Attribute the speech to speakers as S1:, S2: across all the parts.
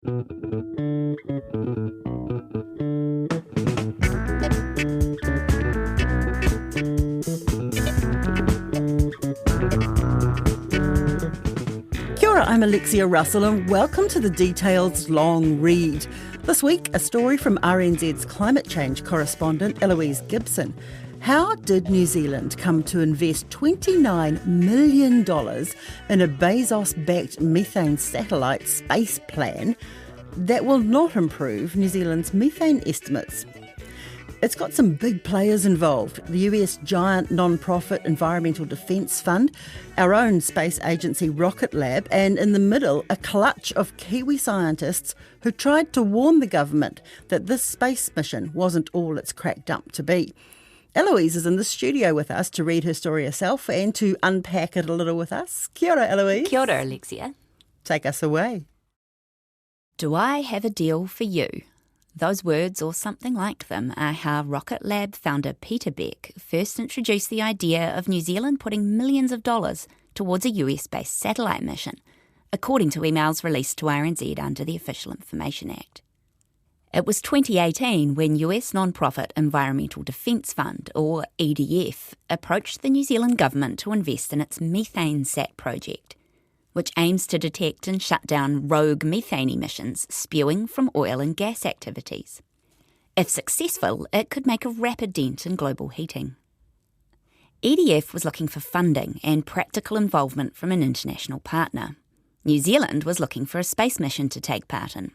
S1: Kia ora, I'm Alexia Russell and welcome to the Detail's Long Read. This week, a story from RNZ's climate change correspondent Eloise Gibson. How did New Zealand come to invest $29 million in a Bezos-backed methane satellite space plan that will not improve New Zealand's methane estimates? It's got some big players involved. The US giant non-profit Environmental Defence Fund, our own space agency Rocket Lab, and in the middle, a clutch of Kiwi scientists who tried to warn the government that this space mission wasn't all it's cracked up to be. Eloise is in the studio with us to read her story herself and to unpack it a little with us. Kia ora, Eloise.
S2: Kia ora, Alexia.
S1: Take us away.
S2: Do I have a deal for you? Those words, or something like them, are how Rocket Lab founder Peter Beck first introduced the idea of New Zealand putting millions of dollars towards a US-based satellite mission, according to emails released to RNZ under the Official Information Act. It was 2018 when US non-profit Environmental Defence Fund, or EDF, approached the New Zealand government to invest in its MethaneSAT project, which aims to detect and shut down rogue methane emissions spewing from oil and gas activities. If successful, it could make a rapid dent in global heating. EDF was looking for funding and practical involvement from an international partner. New Zealand was looking for a space mission to take part in.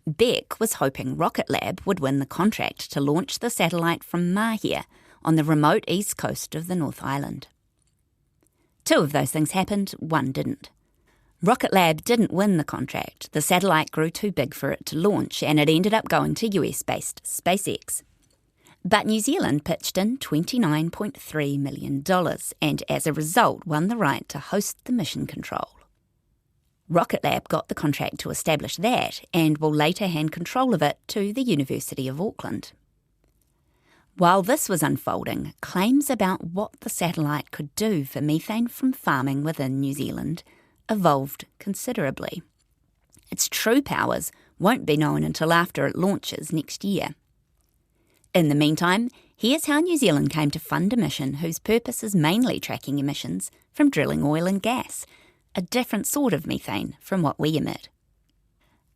S2: Beck was hoping Rocket Lab would win the contract to launch the satellite from Mahia on the remote east coast of the North Island. Two of those things happened, one didn't. Rocket Lab didn't win the contract. The satellite grew too big for it to launch and it ended up going to US-based SpaceX. But New Zealand pitched in $29.3 million and as a result won the right to host the mission control. Rocket Lab got the contract to establish that and will later hand control of it to the University of Auckland. While this was unfolding, claims about what the satellite could do for methane from farming within New Zealand evolved considerably. Its true powers won't be known until after it launches next year. In the meantime, here's how New Zealand came to fund a mission whose purpose is mainly tracking emissions from drilling oil and gas, a different sort of methane from what we emit.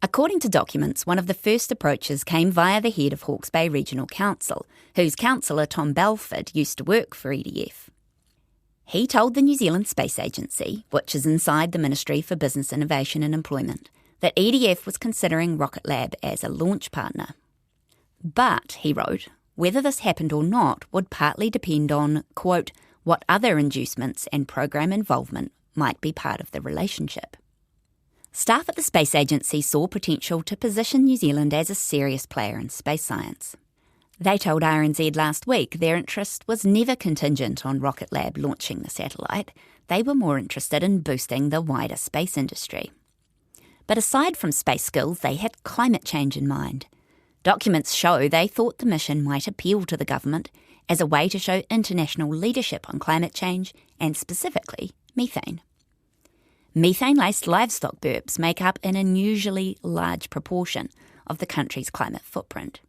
S2: According to documents, one of the first approaches came via the head of Hawke's Bay Regional Council, whose councillor Tom Belford used to work for EDF. He told the New Zealand Space Agency, which is inside the Ministry for Business Innovation and Employment, that EDF was considering Rocket Lab as a launch partner. But, he wrote, whether this happened or not would partly depend on, quote, what other inducements and program involvement might be part of the relationship. Staff at the Space Agency saw potential to position New Zealand as a serious player in space science. They told RNZ last week their interest was never contingent on Rocket Lab launching the satellite. They were more interested in boosting the wider space industry. But aside from space skills, they had climate change in mind. Documents show they thought the mission might appeal to the government as a way to show international leadership on climate change and specifically methane. Methane-laced livestock burps make up an unusually large proportion of the country's climate footprint.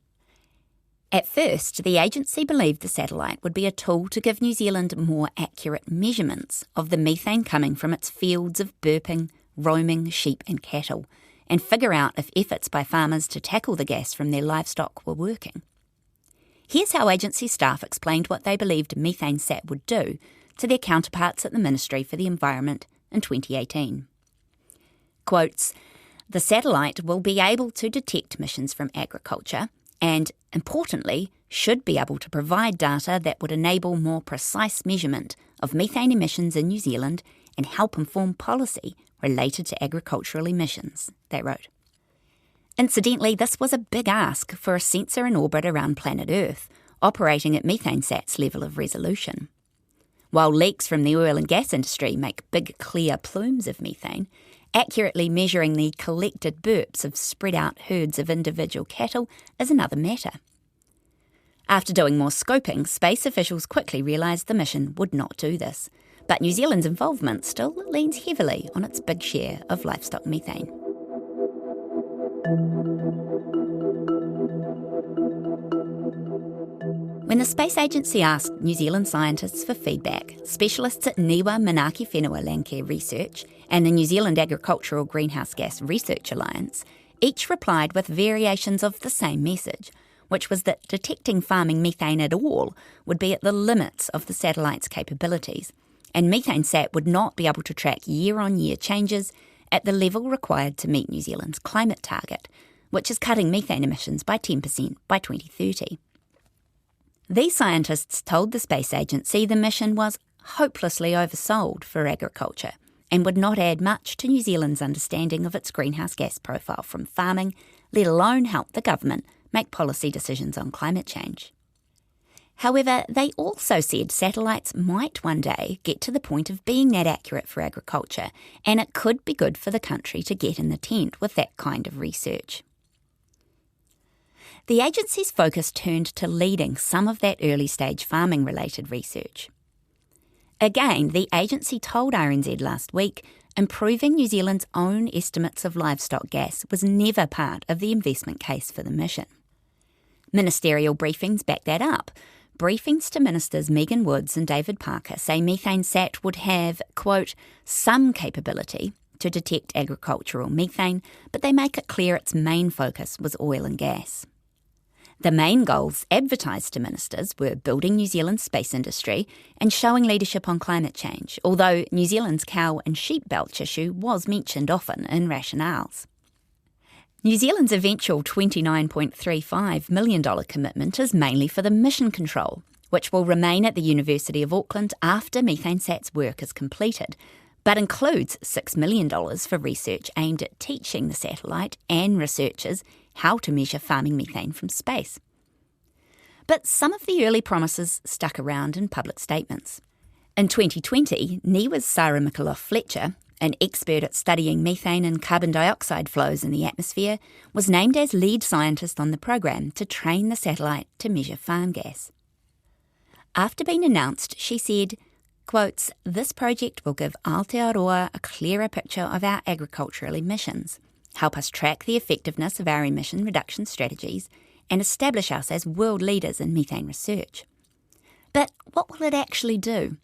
S2: At first, the agency believed the satellite would be a tool to give New Zealand more accurate measurements of the methane coming from its fields of burping, roaming sheep and cattle, and figure out if efforts by farmers to tackle the gas from their livestock were working. Here's how agency staff explained what they believed MethaneSAT would do to their counterparts at the Ministry for the Environment in 2018. Quotes, the satellite will be able to detect emissions from agriculture and, importantly, should be able to provide data that would enable more precise measurement of methane emissions in New Zealand and help inform policy related to agricultural emissions, they wrote. Incidentally, this was a big ask for a sensor in orbit around planet Earth, operating at MethaneSAT's level of resolution. While leaks from the oil and gas industry make big clear plumes of methane, accurately measuring the collected burps of spread-out herds of individual cattle is another matter. After doing more scoping, space officials quickly realised the mission would not do this, but New Zealand's involvement still leans heavily on its big share of livestock methane. When the Space Agency asked New Zealand scientists for feedback, specialists at Niwa Manaki Whenua Landcare Research and the New Zealand Agricultural Greenhouse Gas Research Alliance each replied with variations of the same message, which was that detecting farming methane at all would be at the limits of the satellite's capabilities, and MethaneSAT would not be able to track year-on-year changes at the level required to meet New Zealand's climate target, which is cutting methane emissions by 10% by 2030. These scientists told the Space Agency the mission was hopelessly oversold for agriculture and would not add much to New Zealand's understanding of its greenhouse gas profile from farming, let alone help the government make policy decisions on climate change. However, they also said satellites might one day get to the point of being that accurate for agriculture, and it could be good for the country to get in the tent with that kind of research. The agency's focus turned to leading some of that early-stage farming-related research. Again, the agency told RNZ last week improving New Zealand's own estimates of livestock gas was never part of the investment case for the mission. Ministerial briefings back that up. Briefings to Ministers Megan Woods and David Parker say MethaneSAT would have, quote, some capability to detect agricultural methane, but they make it clear its main focus was oil and gas. The main goals advertised to ministers were building New Zealand's space industry and showing leadership on climate change, although New Zealand's cow and sheep belch issue was mentioned often in rationales. New Zealand's eventual $29.35 million commitment is mainly for the mission control, which will remain at the University of Auckland after MethaneSAT's work is completed, but includes $6 million for research aimed at teaching the satellite and researchers how to measure farming methane from space. But some of the early promises stuck around in public statements. In 2020, NIWA's Sarah Micallef-Fletcher, an expert at studying methane and carbon dioxide flows in the atmosphere, was named as lead scientist on the program to train the satellite to measure farm gas. After being announced, she said, quotes, "This project will give Aotearoa a clearer picture of our agricultural emissions, help us track the effectiveness of our emission reduction strategies, and establish us as world leaders in methane research." But what will it actually do?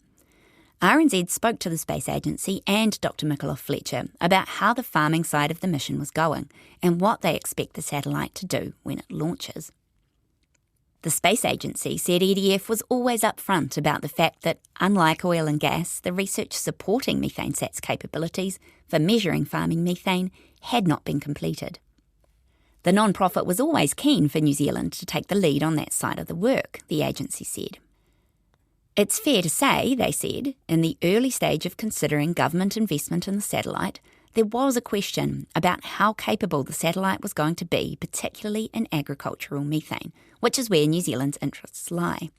S2: RNZ spoke to the Space Agency and Dr. Micallef-Fletcher about how the farming side of the mission was going and what they expect the satellite to do when it launches. The Space Agency said EDF was always upfront about the fact that, unlike oil and gas, the research supporting MethaneSAT's capabilities for measuring farming methane had not been completed. The non-profit was always keen for New Zealand to take the lead on that side of the work, the agency said. It's fair to say, they said, in the early stage of considering government investment in the satellite, there was a question about how capable the satellite was going to be, particularly in agricultural methane, which is where New Zealand's interests lie.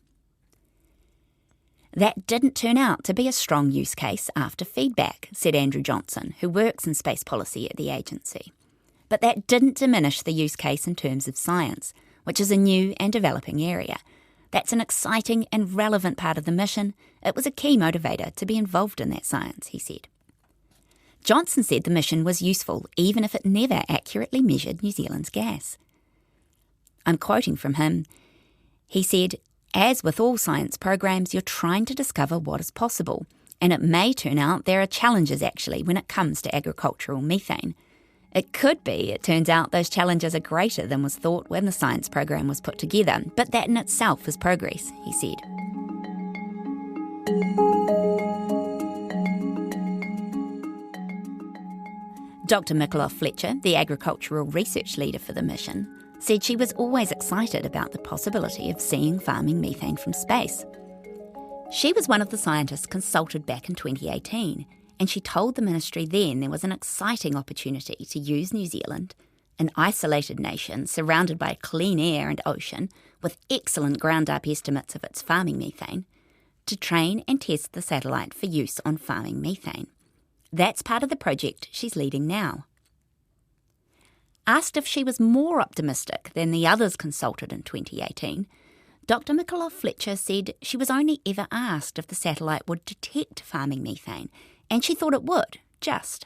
S2: That didn't turn out to be a strong use case after feedback, said Andrew Johnson, who works in space policy at the agency. But that didn't diminish the use case in terms of science, which is a new and developing area. That's an exciting and relevant part of the mission. It was a key motivator to be involved in that science, he said. Johnson said the mission was useful even if it never accurately measured New Zealand's gas. I'm quoting from him. He said, "As with all science programs, you're trying to discover what is possible, and it may turn out there are challenges actually when it comes to agricultural methane. It could be, it turns out, those challenges are greater than was thought when the science program was put together, but that in itself is progress," he said. Dr. Micallef-Fletcher, the agricultural research leader for the mission, said she was always excited about the possibility of seeing farming methane from space. She was one of the scientists consulted back in 2018, and she told the ministry then there was an exciting opportunity to use New Zealand, an isolated nation surrounded by clean air and ocean, with excellent ground-up estimates of its farming methane, to train and test the satellite for use on farming methane. That's part of the project she's leading now. Asked if she was more optimistic than the others consulted in 2018, Dr. Micallef-Fletcher said she was only ever asked if the satellite would detect farming methane, and she thought it would, just.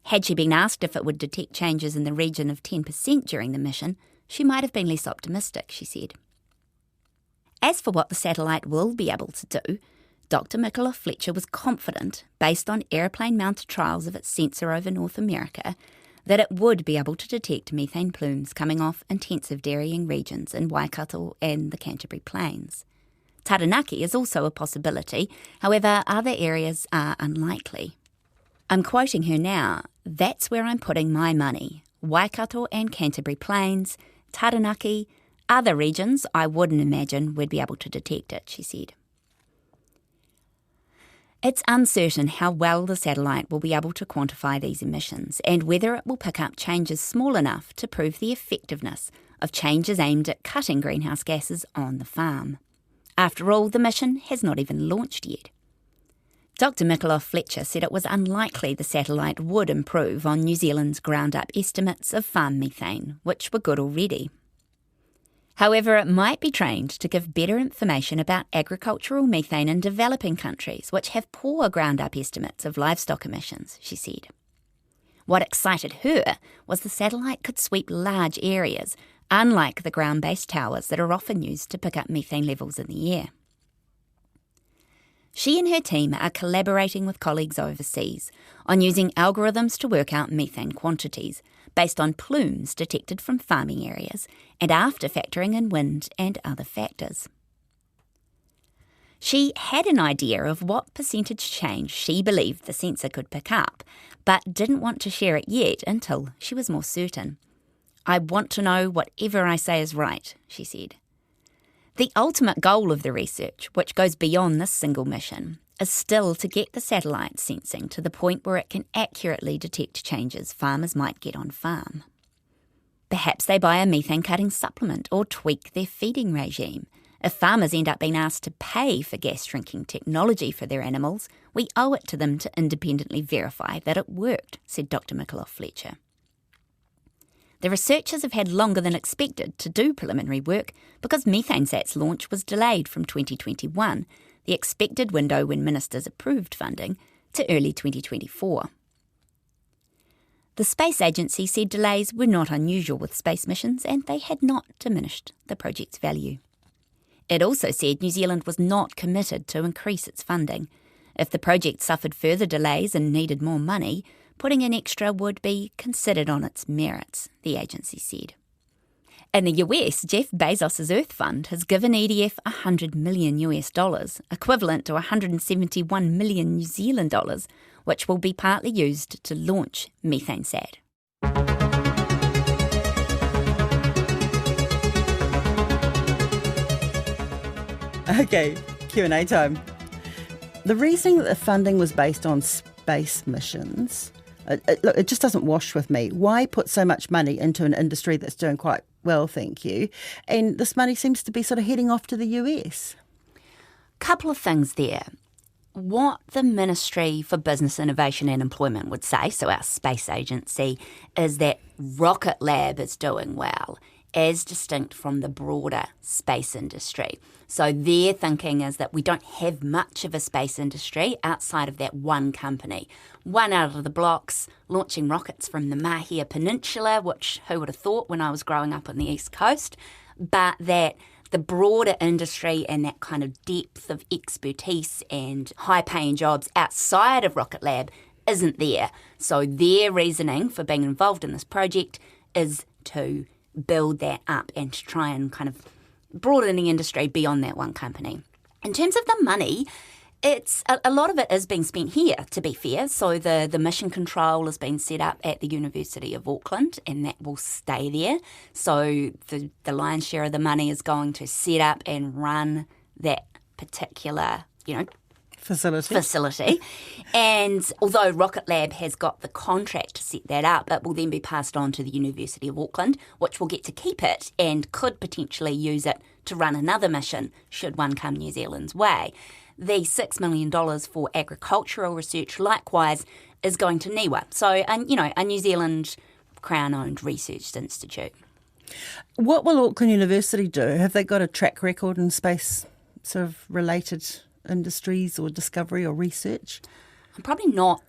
S2: Had she been asked if it would detect changes in the region of 10% during the mission, she might have been less optimistic, she said. As for what the satellite will be able to do, Dr. Michaela Fletcher was confident, based on aeroplane-mounted trials of its sensor over North America, that it would be able to detect methane plumes coming off intensive dairying regions in Waikato and the Canterbury Plains. Taranaki is also a possibility, however, other areas are unlikely. I'm quoting her now, "That's where I'm putting my money. Waikato and Canterbury Plains, Taranaki, other regions I wouldn't imagine we'd be able to detect it," she said. It's uncertain how well the satellite will be able to quantify these emissions and whether it will pick up changes small enough to prove the effectiveness of changes aimed at cutting greenhouse gases on the farm. After all, the mission has not even launched yet. Dr. Michaela Fletcher said it was unlikely the satellite would improve on New Zealand's ground-up estimates of farm methane, which were good already. However, it might be trained to give better information about agricultural methane in developing countries, which have poor ground-up estimates of livestock emissions, she said. What excited her was the satellite could sweep large areas, unlike the ground-based towers that are often used to pick up methane levels in the air. She and her team are collaborating with colleagues overseas on using algorithms to work out methane quantities based on plumes detected from farming areas and after factoring in wind and other factors. She had an idea of what percentage change she believed the sensor could pick up, but didn't want to share it yet until she was more certain. "I want to know whatever I say is right," she said. The ultimate goal of the research, which goes beyond this single mission, is still to get the satellite sensing to the point where it can accurately detect changes farmers might get on farm. Perhaps they buy a methane-cutting supplement or tweak their feeding regime. If farmers end up being asked to pay for gas-shrinking technology for their animals, we owe it to them to independently verify that it worked, said Dr. Michaela Fletcher. The researchers have had longer than expected to do preliminary work because MethaneSAT's launch was delayed from 2021, the expected window when ministers approved funding, to early 2024. The space agency said delays were not unusual with space missions and they had not diminished the project's value. It also said New Zealand was not committed to increase its funding. If the project suffered further delays and needed more money, putting in extra would be considered on its merits, the agency said. In the US, Jeff Bezos' Earth Fund has given EDF $100 million, equivalent to 171 million New Zealand dollars, which will be partly used to launch MethaneSAT.
S1: Okay, Q&A time. The reasoning that the funding was based on space missions, it just doesn't wash with me. Why put so much money into an industry that's doing quite well, thank you, and this money seems to be sort of heading off to the US?
S2: Couple of things there. What the Ministry for Business, Innovation and Employment would say, so our space agency, is that Rocket Lab is doing well, as distinct from the broader space industry. So their thinking is that we don't have much of a space industry outside of that one company. One out of the blocks, launching rockets from the Mahia Peninsula, which who would have thought when I was growing up on the East Coast, but that the broader industry and that kind of depth of expertise and high-paying jobs outside of Rocket Lab isn't there. So their reasoning for being involved in this project is to build that up and to try and kind of broaden the industry beyond that one company. In terms of the money, it's a lot of it is being spent here, to be fair. So the mission control has been set up at the University of Auckland and that will stay there. So the lion's share of the money is going to set up and run that particular, facility. And although Rocket Lab has got the contract to set that up, it will then be passed on to the University of Auckland, which will get to keep it and could potentially use it to run another mission should one come New Zealand's way. The $6 million for agricultural research, likewise, is going to NIWA, so a New Zealand Crown-owned research institute.
S1: What will Auckland University do? Have they got a track record in space sort of related industries or discovery or research?
S2: I'm probably not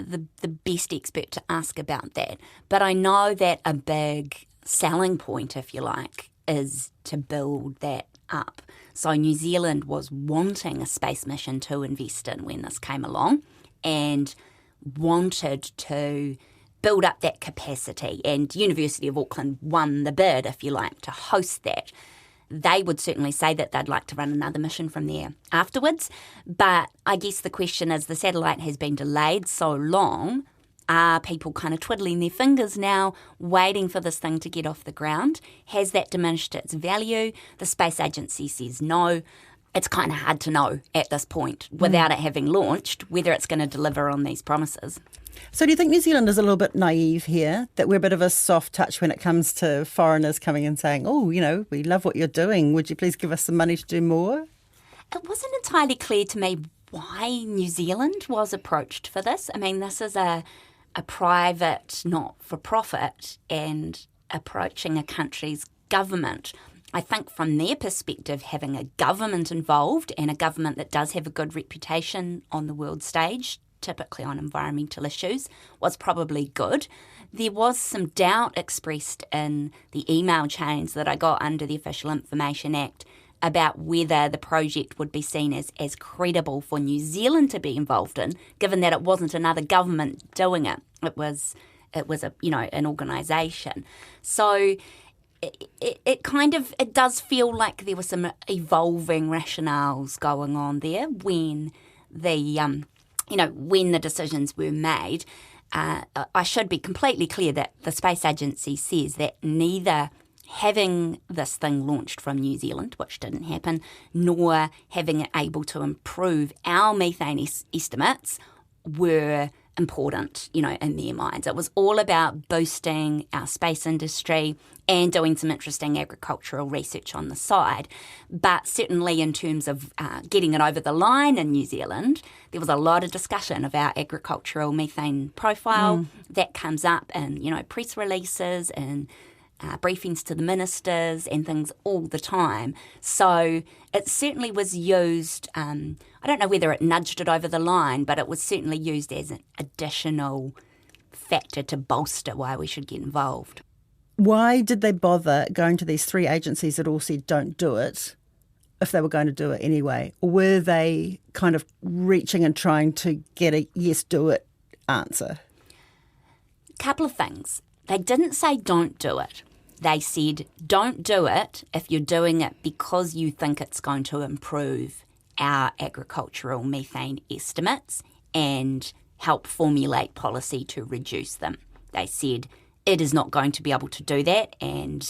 S2: the best expert to ask about that. But I know that a big selling point, if you like, is to build that up. So New Zealand was wanting a space mission to invest in when this came along and wanted to build up that capacity. And University of Auckland won the bid, if you like, to host that. They would certainly say that they'd like to run another mission from there afterwards. But I guess the question is, the satellite has been delayed so long, are people kind of twiddling their fingers now, waiting for this thing to get off the ground? Has that diminished its value? The space agency says no. It's kind of hard to know at this point, without it having launched, whether it's going to deliver on these promises.
S1: So do you think New Zealand is a little bit naive here, that we're a bit of a soft touch when it comes to foreigners coming and saying, oh, we love what you're doing, would you please give us some money to do more?
S2: It wasn't entirely clear to me why New Zealand was approached for this. I mean, this is a private, not-for-profit, and approaching a country's government. I think from their perspective, having a government involved, and a government that does have a good reputation on the world stage, typically on environmental issues, was probably good. There was some doubt expressed in the email chains that I got under the Official Information Act about whether the project would be seen as credible for New Zealand to be involved in, given that it wasn't another government doing it. It was an organisation. So it does feel like there were some evolving rationales going on there when the decisions were made. I should be completely clear that the Space Agency says that neither having this thing launched from New Zealand, which didn't happen, nor having it able to improve our methane estimates were important, in their minds. It was all about boosting our space industry and doing some interesting agricultural research on the side. But certainly in terms of getting it over the line in New Zealand, there was a lot of discussion of our agricultural methane profile. That comes up in, press releases and briefings to the ministers and things all the time. So it certainly was used, I don't know whether it nudged it over the line, but it was certainly used as an additional factor to bolster why we should get involved.
S1: Why did they bother going to these three agencies that all said don't do it if they were going to do it anyway? Or were they kind of reaching and trying to get a yes, do it answer?
S2: Couple of things. They didn't say don't do it. They said, don't do it if you're doing it because you think it's going to improve our agricultural methane estimates and help formulate policy to reduce them. They said, it is not going to be able to do that, and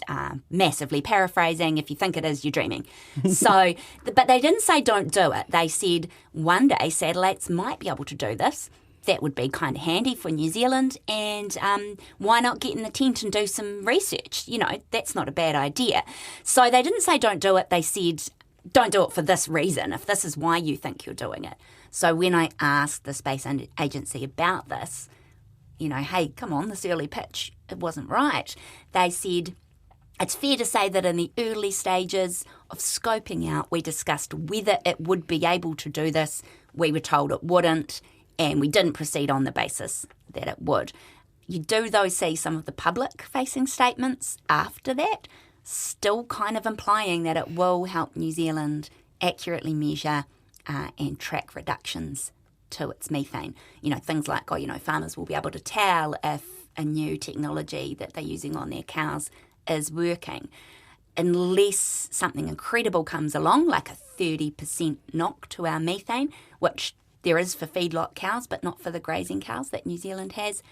S2: massively paraphrasing, if you think it is, you're dreaming. So, but they didn't say don't do it. They said one day satellites might be able to do this. That would be kind of handy for New Zealand, and why not get in the tent and do some research? That's not a bad idea. So they didn't say don't do it. They said don't do it for this reason, if this is why you think you're doing it. So when I asked the Space Agency about this, hey, come on, this early pitch, it wasn't right. They said, it's fair to say that in the early stages of scoping out, we discussed whether it would be able to do this. We were told it wouldn't, and we didn't proceed on the basis that it would. You do, though, see some of the public-facing statements after that, still kind of implying that it will help New Zealand accurately measure and track reductions to its methane. Things like, farmers will be able to tell if a new technology that they're using on their cows is working. Unless something incredible comes along, like a 30% knock to our methane, which there is for feedlot cows, but not for the grazing cows that New Zealand has.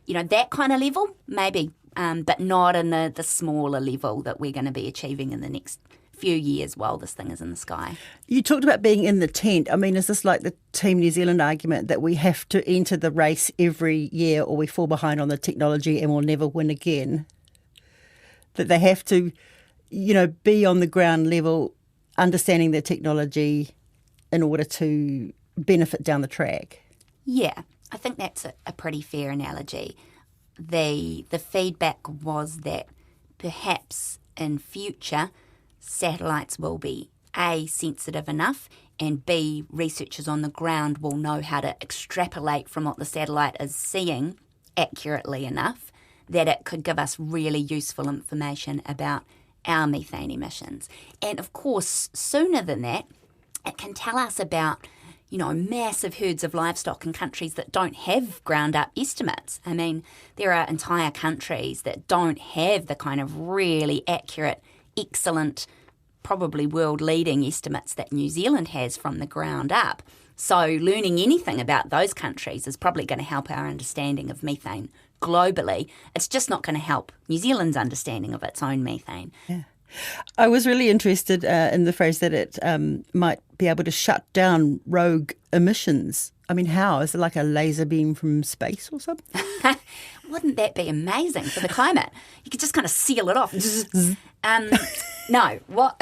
S2: That kind of level, maybe, but not in the smaller level that we're going to be achieving in the next few years while this thing is in the sky.
S1: You talked about being in the tent. I mean, is this like the Team New Zealand argument that we have to enter the race every year or we fall behind on the technology and we'll never win again? That they have to, be on the ground level, understanding the technology in order to benefit down the track? Yeah,
S2: I think that's a pretty fair analogy. The feedback was that perhaps in future satellites will be A, sensitive enough, and B, researchers on the ground will know how to extrapolate from what the satellite is seeing accurately enough that it could give us really useful information about our methane emissions. And of course, sooner than that, it can tell us about, massive herds of livestock in countries that don't have ground-up estimates. I mean, there are entire countries that don't have the kind of really accurate, excellent, probably world-leading estimates that New Zealand has from the ground up. So learning anything about those countries is probably going to help our understanding of methane globally. It's just not going to help New Zealand's understanding of its own methane.
S1: Yeah. I was really interested in the phrase that it might be able to shut down rogue emissions. I mean, how? Is it like a laser beam from space or something?
S2: Wouldn't that be amazing for the climate? You could just kind of seal it off. No, what...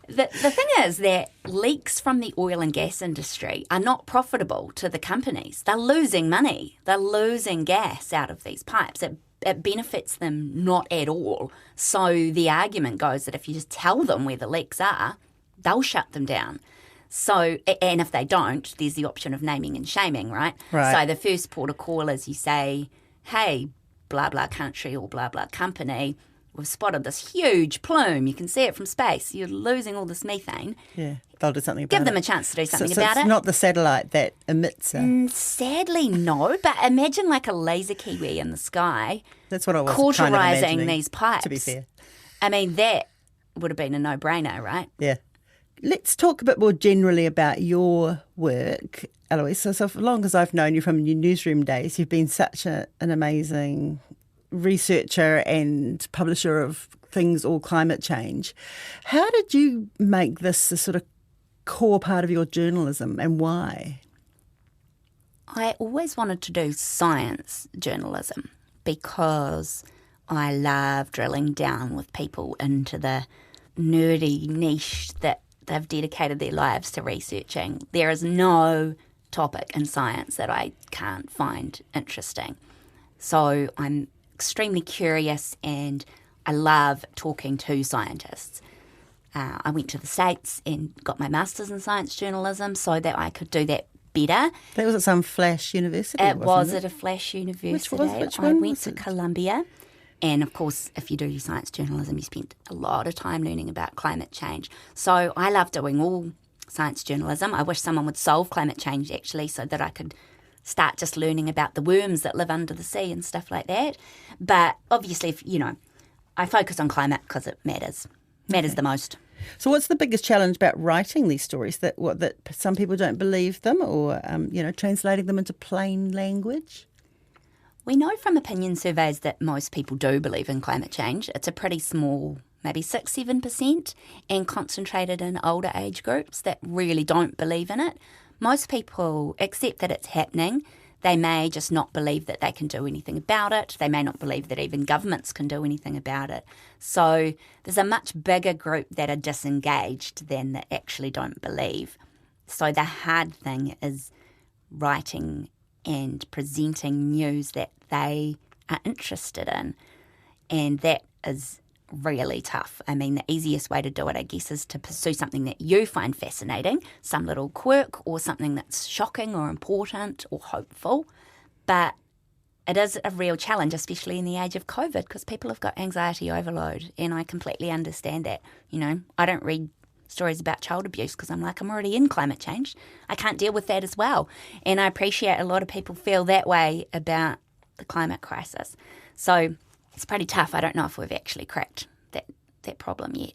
S2: The thing is that leaks from the oil and gas industry are not profitable to the companies. They're losing money. They're losing gas out of these pipes. It benefits them not at all. So the argument goes that if you just tell them where the leaks are, they'll shut them down. So, and if they don't, there's the option of naming and shaming, right? So the first port of call is you say, hey, blah, blah country or blah, blah company, we've spotted this huge plume. You can see it from space. You're losing all this methane.
S1: Yeah, they'll do something about it.
S2: Give them a chance to do something
S1: so
S2: about
S1: it's
S2: it.
S1: Not the satellite that emits it.
S2: Sadly, no. But imagine like a laser kiwi in the sky.
S1: That's what I was
S2: cauterising
S1: kind of imagining,
S2: these pipes.
S1: to be fair.
S2: I mean, that would have been a no-brainer, right?
S1: Yeah. Let's talk a bit more generally about your work, Eloise. So for long as I've known you from your newsroom days, you've been such an amazing researcher and publisher of things all climate change. How did you make this a sort of core part of your journalism and why?
S2: I always wanted to do science journalism because I love drilling down with people into the nerdy niche that they've dedicated their lives to researching. There is no topic in science that I can't find interesting. So I'm extremely curious and I love talking to scientists. I went to the States and got my master's in science journalism so that I could do that better.
S1: That was at some flash university,
S2: It was
S1: at
S2: a flash university.
S1: Which
S2: I
S1: one
S2: went
S1: was
S2: to
S1: it?
S2: Columbia. And of course, if you do your science journalism, you spend a lot of time learning about climate change. So I love doing all science journalism. I wish someone would solve climate change actually so that I could start just learning about the worms that live under the sea and stuff like that. But obviously, I focus on climate because it matters the most.
S1: So what's the biggest challenge about writing these stories, that some people don't believe them, or translating them into plain language?
S2: We know from opinion surveys that most people do believe in climate change. It's a pretty small, maybe 6-7%, and concentrated in older age groups that really don't believe in it. Most people accept that it's happening. They may just not believe that they can do anything about it. They may not believe that even governments can do anything about it. So there's a much bigger group that are disengaged than that actually don't believe. So the hard thing is writing and presenting news that they are interested in. And that is really tough. I mean, the easiest way to do it, I guess, is to pursue something that you find fascinating, some little quirk or something that's shocking or important or hopeful. But it is a real challenge, especially in the age of COVID, because people have got anxiety overload, and I completely understand that. I don't read stories about child abuse because I'm already in climate change. I can't deal with that as well. And I appreciate a lot of people feel that way about the climate crisis. So it's pretty tough. I don't know if we've actually cracked that problem yet.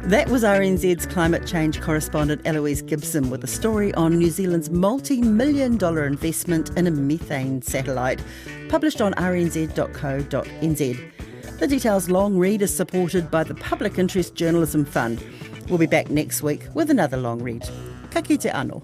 S1: That was RNZ's climate change correspondent Eloise Gibson with a story on New Zealand's multi-million-dollar investment in a methane satellite, published on rnz.co.nz. The Details long read is supported by the Public Interest Journalism Fund. We'll be back next week with another long read. Ka kite anō.